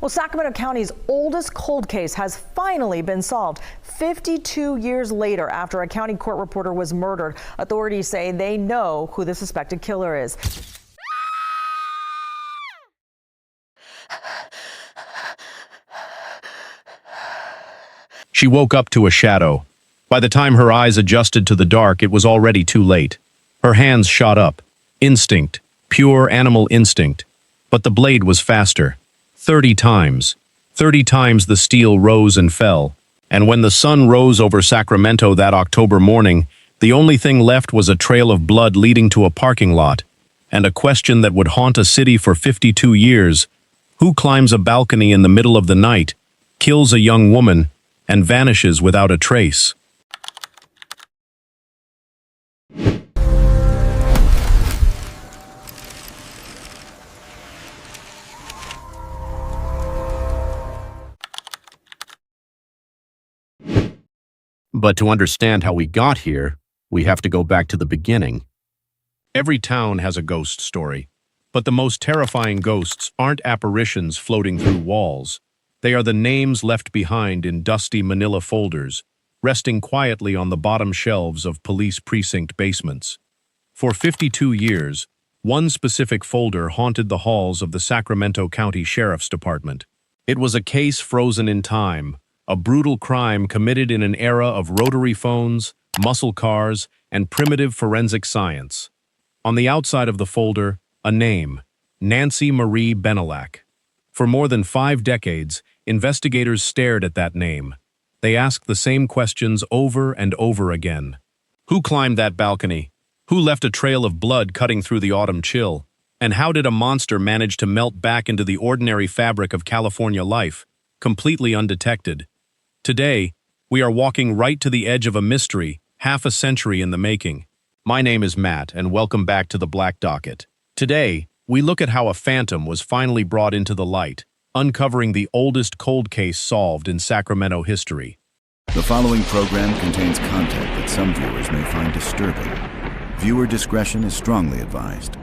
Well, Sacramento County's oldest cold case has finally been solved 52 years later after a county court reporter was murdered. Authorities say they know who the suspected killer is. She woke up to a shadow. By the time her eyes adjusted to the dark, it was already too late. Her hands shot up. Instinct, pure animal instinct. But the blade was faster. 30 times. 30 times the steel rose and fell. And when the sun rose over Sacramento that October morning, the only thing left was a trail of blood leading to a parking lot, and a question that would haunt a city for 52 years. Who climbs a balcony in the middle of the night, kills a young woman, and vanishes without a trace? But to understand how we got here, we have to go back to the beginning. Every town has a ghost story, but the most terrifying ghosts aren't apparitions floating through walls. They are the names left behind in dusty manila folders, resting quietly on the bottom shelves of police precinct basements. For 52 years, one specific folder haunted the halls of the Sacramento County Sheriff's Department. It was a case frozen in time, a brutal crime committed in an era of rotary phones, muscle cars, and primitive forensic science. On the outside of the folder, a name, Nancy Marie Bennallack. For more than 5 decades, investigators stared at that name. They asked the same questions over and over again. Who climbed that balcony? Who left a trail of blood cutting through the autumn chill? And how did a monster manage to melt back into the ordinary fabric of California life, completely undetected? Today, we are walking right to the edge of a mystery, half a century in the making. My name is Matt, and welcome back to the Black Docket. Today, we look at how a phantom was finally brought into the light, uncovering the oldest cold case solved in Sacramento history. The following program contains content that some viewers may find disturbing. Viewer discretion is strongly advised.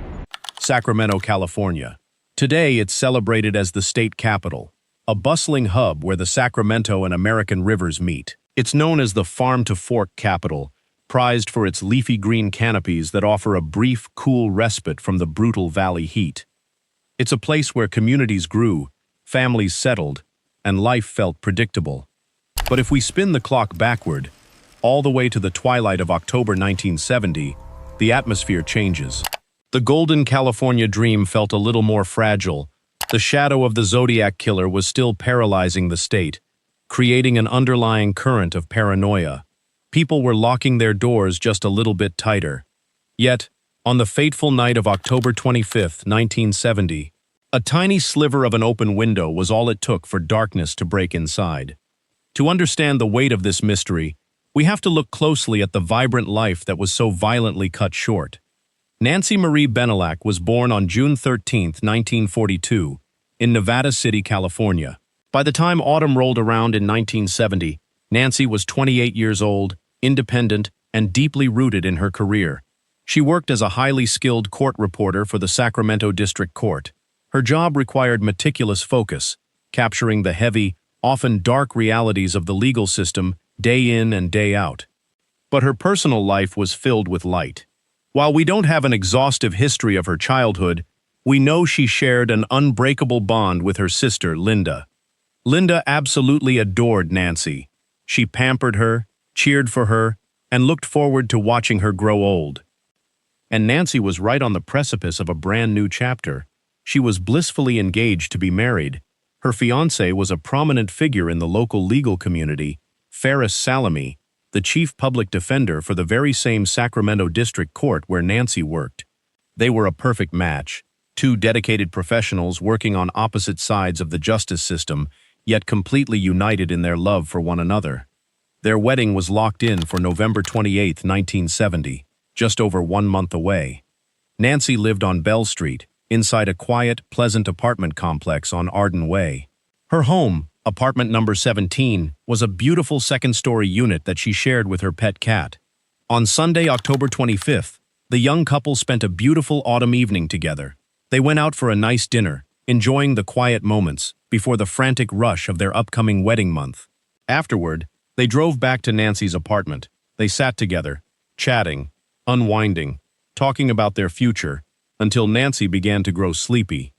Sacramento, California. Today, it's celebrated as the state capital, a bustling hub where the Sacramento and American rivers meet. It's known as the farm-to-fork capital, prized for its leafy green canopies that offer a brief, cool respite from the brutal valley heat. It's a place where communities grew, families settled, and life felt predictable. But if we spin the clock backward, all the way to the twilight of October 1970, the atmosphere changes. The golden California dream felt a little more fragile. The shadow of the Zodiac killer was still paralyzing the state, creating an underlying current of paranoia. People were locking their doors just a little bit tighter. Yet, on the fateful night of October 25, 1970, a tiny sliver of an open window was all it took for darkness to break inside. To understand the weight of this mystery, we have to look closely at the vibrant life that was so violently cut short. Nancy Marie Bennallack was born on June 13, 1942, in Nevada City, California. By the time autumn rolled around in 1970, Nancy was 28 years old, independent, and deeply rooted in her career. She worked as a highly skilled court reporter for the Sacramento District Court. Her job required meticulous focus, capturing the heavy, often dark realities of the legal system day in and day out. But her personal life was filled with light. While we don't have an exhaustive history of her childhood, we know she shared an unbreakable bond with her sister, Linda. Linda absolutely adored Nancy. She pampered her, cheered for her, and looked forward to watching her grow old. And Nancy was right on the precipice of a brand new chapter. She was blissfully engaged to be married. Her fiancé was a prominent figure in the local legal community, Farris Salamy, the chief public defender for the very same Sacramento District Court where Nancy worked. They were a perfect match, two dedicated professionals working on opposite sides of the justice system, yet completely united in their love for one another. Their wedding was locked in for November 28, 1970, just over 1 month away. Nancy lived on Bell Street, inside a quiet, pleasant apartment complex on Arden Way. Her home, apartment number 17, was a beautiful second-story unit that she shared with her pet cat. On Sunday, October 25th, the young couple spent a beautiful autumn evening together. They went out for a nice dinner, enjoying the quiet moments, before the frantic rush of their upcoming wedding month. Afterward, they drove back to Nancy's apartment. They sat together, chatting, unwinding, talking about their future, until Nancy began to grow sleepy.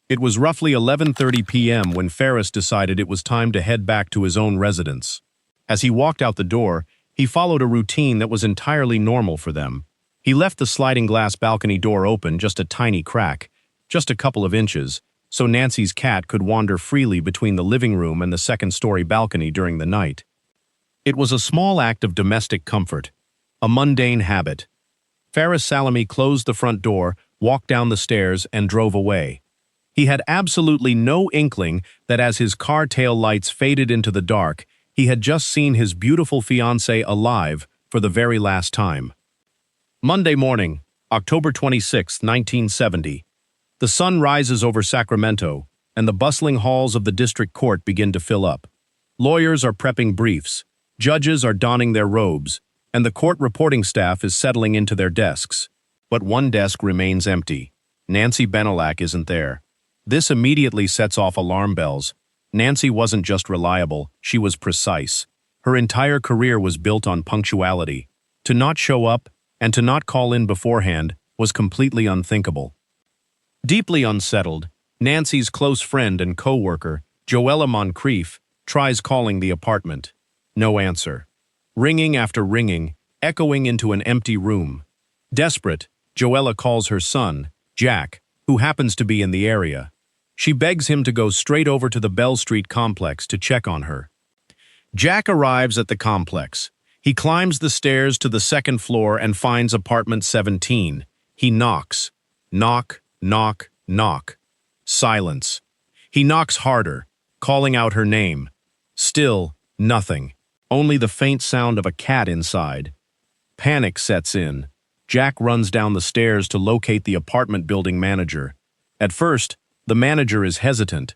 It was roughly 11:30 p.m. when Farris decided it was time to head back to his own residence. As he walked out the door, he followed a routine that was entirely normal for them. He left the sliding glass balcony door open just a tiny crack, just a couple of inches, so Nancy's cat could wander freely between the living room and the second-story balcony during the night. It was a small act of domestic comfort, a mundane habit. Farris Salamy closed the front door, walked down the stairs, and drove away. He had absolutely no inkling that as his car tail lights faded into the dark, he had just seen his beautiful fiancée alive for the very last time. Monday morning, October 26, 1970. The sun rises over Sacramento, and the bustling halls of the district court begin to fill up. Lawyers are prepping briefs, judges are donning their robes, and the court reporting staff is settling into their desks. But one desk remains empty. Nancy Bennallack isn't there. This immediately sets off alarm bells. Nancy wasn't just reliable, she was precise. Her entire career was built on punctuality. To not show up and to not call in beforehand was completely unthinkable. Deeply unsettled, Nancy's close friend and co-worker, Joella Moncrief, tries calling the apartment. No answer. Ringing after ringing, echoing into an empty room. Desperate, Joella calls her son, Jack, who happens to be in the area. She begs him to go straight over to the Bell Street complex to check on her. Jack arrives at the complex. He climbs the stairs to the second floor and finds apartment 17. He knocks. Knock, knock, knock. Silence. He knocks harder, calling out her name. Still, nothing. Only the faint sound of a cat inside. Panic sets in. Jack runs down the stairs to locate the apartment building manager. At first, the manager is hesitant.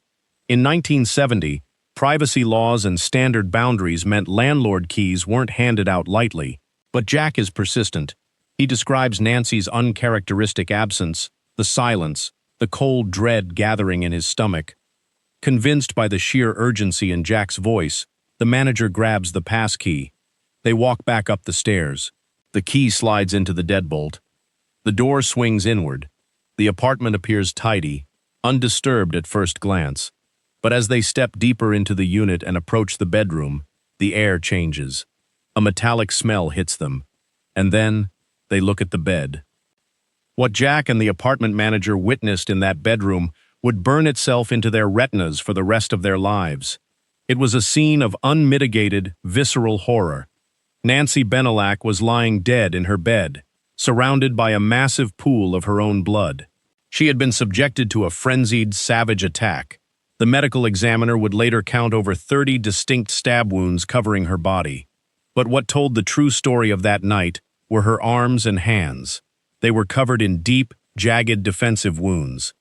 In 1970, privacy laws and standard boundaries meant landlord keys weren't handed out lightly. But Jack is persistent. He describes Nancy's uncharacteristic absence, the silence, the cold dread gathering in his stomach. Convinced by the sheer urgency in Jack's voice, the manager grabs the pass key. They walk back up the stairs. The key slides into the deadbolt. The door swings inward. The apartment appears tidy, undisturbed at first glance. But as they step deeper into the unit and approach the bedroom, the air changes. A metallic smell hits them. And then, they look at the bed. What Jack and the apartment manager witnessed in that bedroom would burn itself into their retinas for the rest of their lives. It was a scene of unmitigated, visceral horror. Nancy Bennallack was lying dead in her bed, surrounded by a massive pool of her own blood. She had been subjected to a frenzied, savage attack. The medical examiner would later count over 30 distinct stab wounds covering her body. But what told the true story of that night were her arms and hands. They were covered in deep, jagged defensive wounds.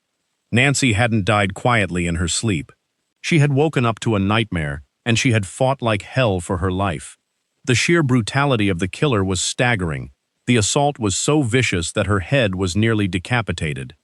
Nancy hadn't died quietly in her sleep. She had woken up to a nightmare, and she had fought like hell for her life. The sheer brutality of the killer was staggering. The assault was so vicious that her head was nearly decapitated.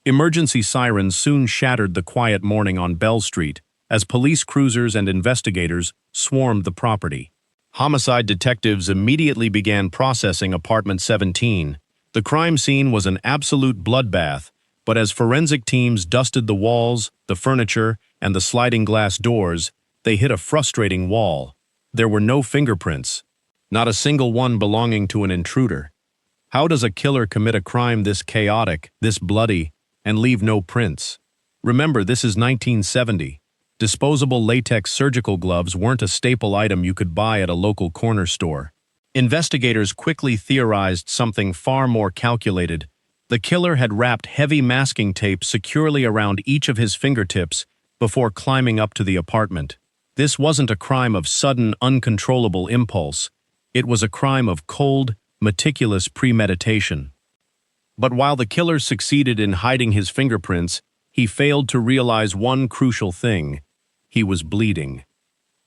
Emergency sirens soon shattered the quiet morning on Bell Street as police cruisers and investigators swarmed the property. Homicide detectives immediately began processing apartment 17. The crime scene was an absolute bloodbath, but as forensic teams dusted the walls, the furniture, and the sliding glass doors, they hit a frustrating wall. There were no fingerprints, not a single one belonging to an intruder. How does a killer commit a crime this chaotic, this bloody, and leave no prints? Remember, this is 1970. Disposable latex surgical gloves weren't a staple item you could buy at a local corner store. Investigators quickly theorized something far more calculated. The killer had wrapped heavy masking tape securely around each of his fingertips before climbing up to the apartment. This wasn't a crime of sudden, uncontrollable impulse. It was a crime of cold, meticulous premeditation. But while the killer succeeded in hiding his fingerprints, he failed to realize one crucial thing. He was bleeding.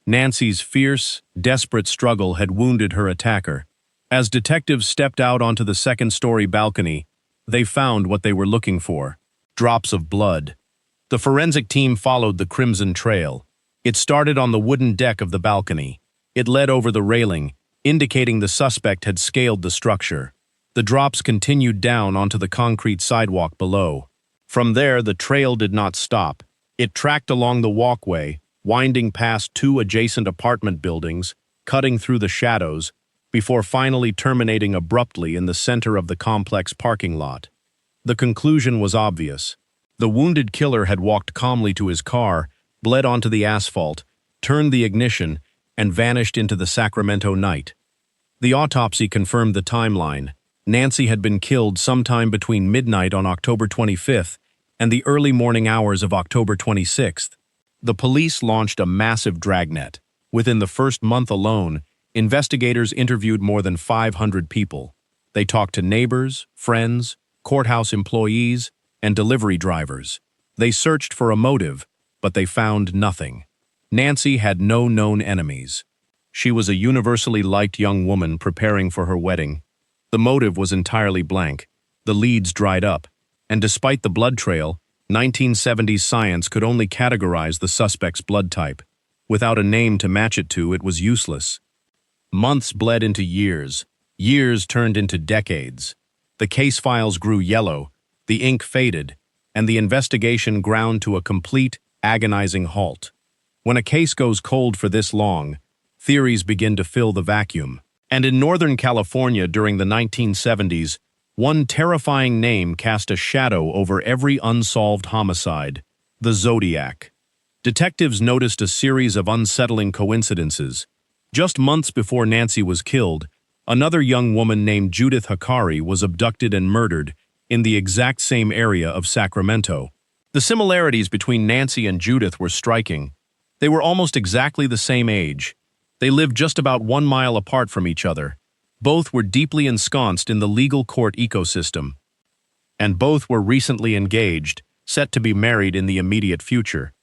Nancy's fierce, desperate struggle had wounded her attacker. As detectives stepped out onto the second-story balcony, they found what they were looking for: drops of blood. The forensic team followed the crimson trail. It started on the wooden deck of the balcony. It led over the railing, indicating the suspect had scaled the structure. The drops continued down onto the concrete sidewalk below. From there, the trail did not stop. It tracked along the walkway, winding past two adjacent apartment buildings, cutting through the shadows, before finally terminating abruptly in the center of the complex parking lot. The conclusion was obvious. The wounded killer had walked calmly to his car, bled onto the asphalt, turned the ignition, and vanished into the Sacramento night. The autopsy confirmed the timeline. Nancy had been killed sometime between midnight on October 25th and the early morning hours of October 26th. The police launched a massive dragnet. Within the first month alone, investigators interviewed more than 500 people. They talked to neighbors, friends, courthouse employees, and delivery drivers. They searched for a motive, but they found nothing. Nancy had no known enemies. She was a universally liked young woman preparing for her wedding. The motive was entirely blank. The leads dried up, and despite the blood trail, 1970s science could only categorize the suspect's blood type. Without a name to match it to, it was useless. Months bled into years. Years turned into decades. The case files grew yellow, the ink faded, and the investigation ground to a complete, agonizing halt. When a case goes cold for this long, theories begin to fill the vacuum. And in Northern California during the 1970s, one terrifying name cast a shadow over every unsolved homicide: the Zodiac. Detectives noticed a series of unsettling coincidences. Just months before Nancy was killed, another young woman named Judith Hakari was abducted and murdered in the exact same area of Sacramento. The similarities between Nancy and Judith were striking. They were almost exactly the same age. They lived just about 1 mile apart from each other. Both were deeply ensconced in the legal court ecosystem. And both were recently engaged, set to be married in the immediate future.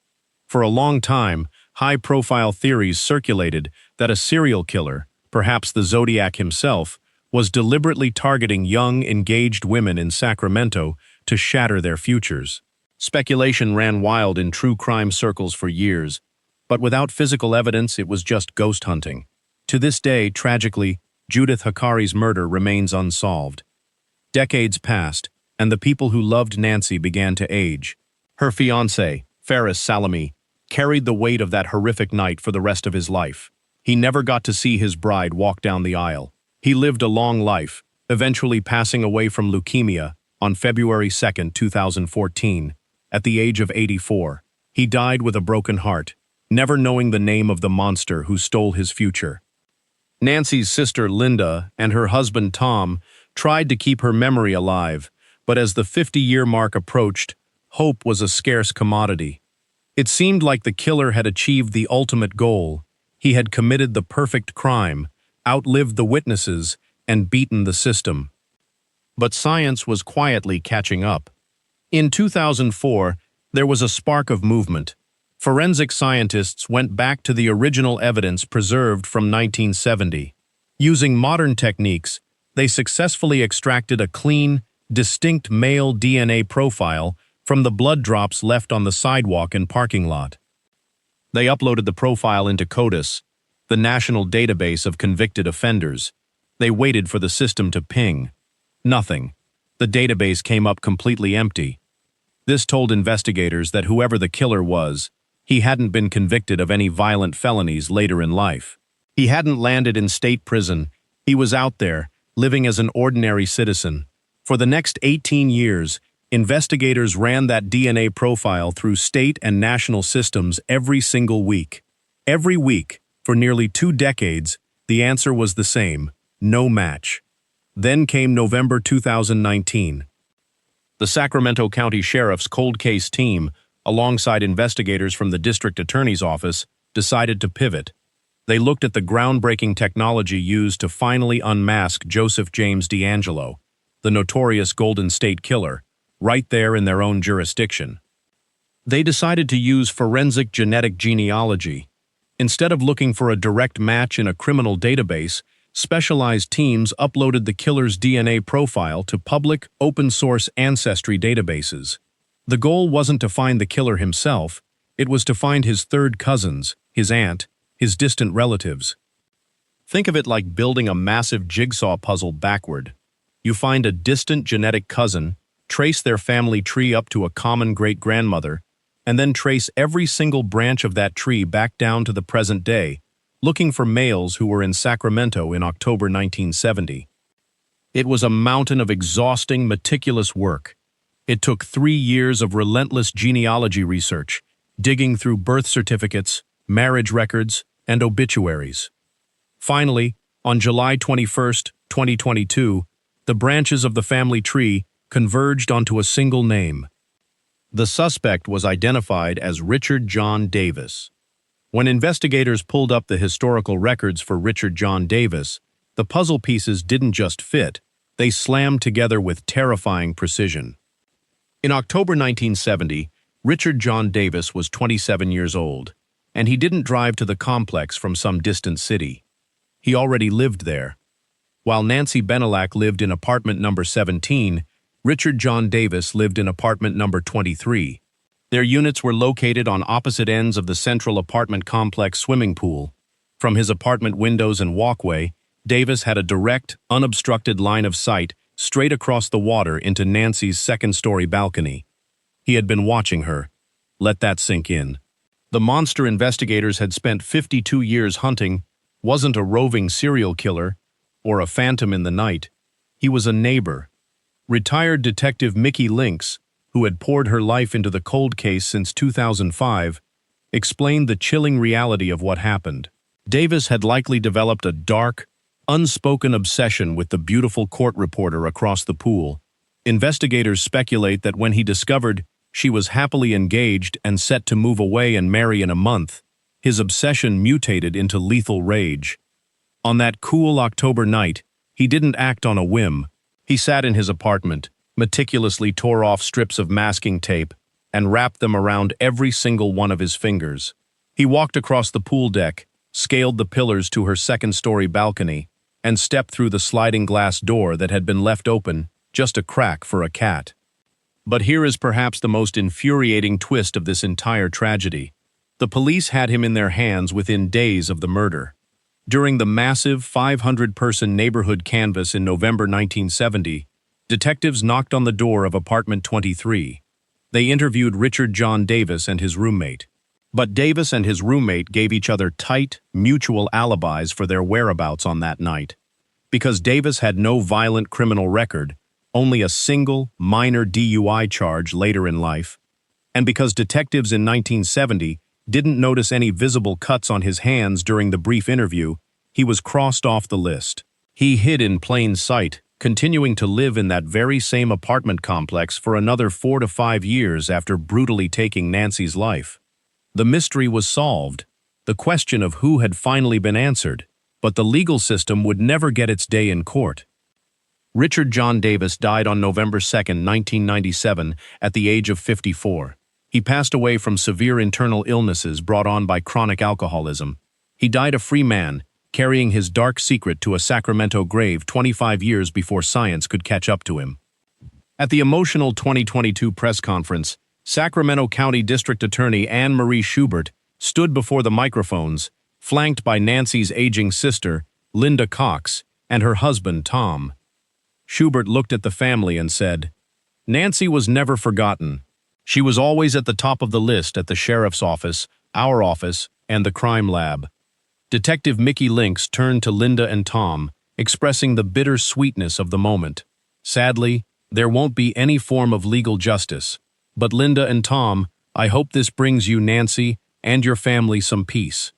For a long time, high-profile theories circulated that a serial killer, perhaps the Zodiac himself, was deliberately targeting young, engaged women in Sacramento to shatter their futures. Speculation ran wild in true crime circles for years, but without physical evidence, it was just ghost hunting. To this day, tragically, Judith Hakari's murder remains unsolved. Decades passed, and the people who loved Nancy began to age. Her fiancé, Farris Salamy, carried the weight of that horrific night for the rest of his life. He never got to see his bride walk down the aisle. He lived a long life, eventually passing away from leukemia on February 2, 2014, at the age of 84. He died with a broken heart, never knowing the name of the monster who stole his future. Nancy's sister Linda and her husband Tom tried to keep her memory alive, but as the 50-year mark approached, hope was a scarce commodity. It seemed like the killer had achieved the ultimate goal. He had committed the perfect crime, outlived the witnesses, and beaten the system. But science was quietly catching up. In 2004, there was a spark of movement. Forensic scientists went back to the original evidence preserved from 1970. Using modern techniques, they successfully extracted a clean, distinct male DNA profile from the blood drops left on the sidewalk and parking lot. They uploaded the profile into CODIS, the national database of convicted offenders. They waited for the system to ping. Nothing. The database came up completely empty. This told investigators that whoever the killer was, he hadn't been convicted of any violent felonies later in life. He hadn't landed in state prison. He was out there, living as an ordinary citizen. For the next 18 years, investigators ran that DNA profile through state and national systems every single week. Every week, for nearly 2 decades, the answer was the same: no match. Then came November 2019. The Sacramento County Sheriff's cold case team, alongside investigators from the district attorney's office, decided to pivot. They looked at the groundbreaking technology used to finally unmask Joseph James DeAngelo, the notorious Golden State Killer, right there in their own jurisdiction. They decided to use forensic genetic genealogy. Instead of looking for a direct match in a criminal database, specialized teams uploaded the killer's DNA profile to public, open-source ancestry databases. The goal wasn't to find the killer himself, it was to find his third cousins, his aunt, his distant relatives. Think of it like building a massive jigsaw puzzle backward. You find a distant genetic cousin, trace their family tree up to a common great-grandmother, and then trace every single branch of that tree back down to the present day, looking for males who were in Sacramento in October 1970. It was a mountain of exhausting, meticulous work. It took 3 years of relentless genealogy research, digging through birth certificates, marriage records, and obituaries. Finally, on July 21, 2022, the branches of the family tree converged onto a single name. The suspect was identified as Richard John Davis. When investigators pulled up the historical records for Richard John Davis, the puzzle pieces didn't just fit, they slammed together with terrifying precision. In October 1970, Richard John Davis was 27 years old, and he didn't drive to the complex from some distant city. He already lived there. While Nancy Bennallack lived in apartment number 17, Richard John Davis lived in apartment number 23. Their units were located on opposite ends of the central apartment complex swimming pool. From his apartment windows and walkway, Davis had a direct, unobstructed line of sight straight across the water into Nancy's second-story balcony. He had been watching her. Let that sink in. The monster investigators had spent 52 years hunting wasn't a roving serial killer or a phantom in the night. He was a neighbor. Retired Detective Mickey Lynx, who had poured her life into the cold case since 2005, explained the chilling reality of what happened. Davis had likely developed a dark, unspoken obsession with the beautiful court reporter across the pool. Investigators speculate that when he discovered she was happily engaged and set to move away and marry in a month, his obsession mutated into lethal rage. On that cool October night, he didn't act on a whim. He sat in his apartment, meticulously tore off strips of masking tape, and wrapped them around every single one of his fingers. He walked across the pool deck, scaled the pillars to her second-story balcony, and stepped through the sliding glass door that had been left open, just a crack for a cat. But here is perhaps the most infuriating twist of this entire tragedy. The police had him in their hands within days of the murder. During the massive 500-person neighborhood canvass in November 1970, detectives knocked on the door of apartment 23. They interviewed Richard John Davis and his roommate. But Davis and his roommate gave each other tight, mutual alibis for their whereabouts on that night. Because Davis had no violent criminal record, only a single, minor DUI charge later in life, and because detectives in 1970 didn't notice any visible cuts on his hands during the brief interview, he was crossed off the list. He hid in plain sight, continuing to live in that very same apartment complex for another 4 to 5 years after brutally taking Nancy's life. The mystery was solved, the question of who had finally been answered, but the legal system would never get its day in court. Richard John Davis died on November 2, 1997, at the age of 54. He passed away from severe internal illnesses brought on by chronic alcoholism. He died a free man, carrying his dark secret to a Sacramento grave 25 years before science could catch up to him. At the emotional 2022 press conference, Sacramento County District Attorney Anne Marie Schubert stood before the microphones, flanked by Nancy's aging sister, Linda Cox, and her husband, Tom. Schubert looked at the family and said, "Nancy was never forgotten. She was always at the top of the list at the sheriff's office, our office, and the crime lab." Detective Mickey Lynx turned to Linda and Tom, expressing the bitter sweetness of the moment. "Sadly, there won't be any form of legal justice. But Linda and Tom, I hope this brings you, Nancy, and your family some peace."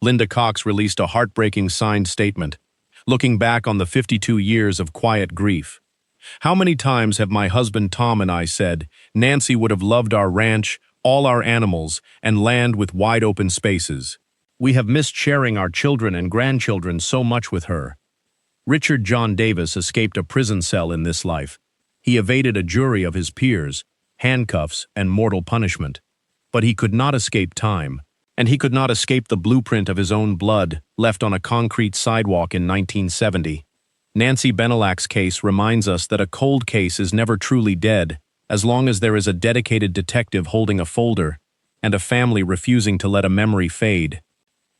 Linda Cox released a heartbreaking signed statement, looking back on the 52 years of quiet grief. "How many times have my husband Tom and I said, Nancy would have loved our ranch, all our animals, and land with wide open spaces. We have missed sharing our children and grandchildren so much with her." Richard John Davis escaped a prison cell in this life. He evaded a jury of his peers, handcuffs, and mortal punishment. But he could not escape time, and he could not escape the blueprint of his own blood left on a concrete sidewalk in 1970. Nancy Bennallack's case reminds us that a cold case is never truly dead, as long as there is a dedicated detective holding a folder and a family refusing to let a memory fade.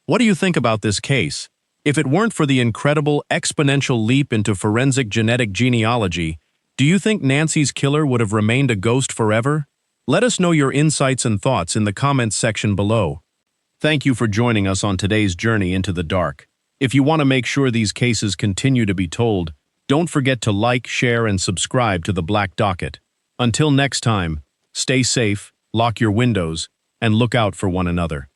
What do you think about this case? If it weren't for the incredible exponential leap into forensic genetic genealogy, do you think Nancy's killer would have remained a ghost forever? Let us know your insights and thoughts in the comments section below. Thank you for joining us on today's journey into the dark. If you want to make sure these cases continue to be told, don't forget to like, share, and subscribe to the Black Docket. Until next time, stay safe, lock your windows, and look out for one another.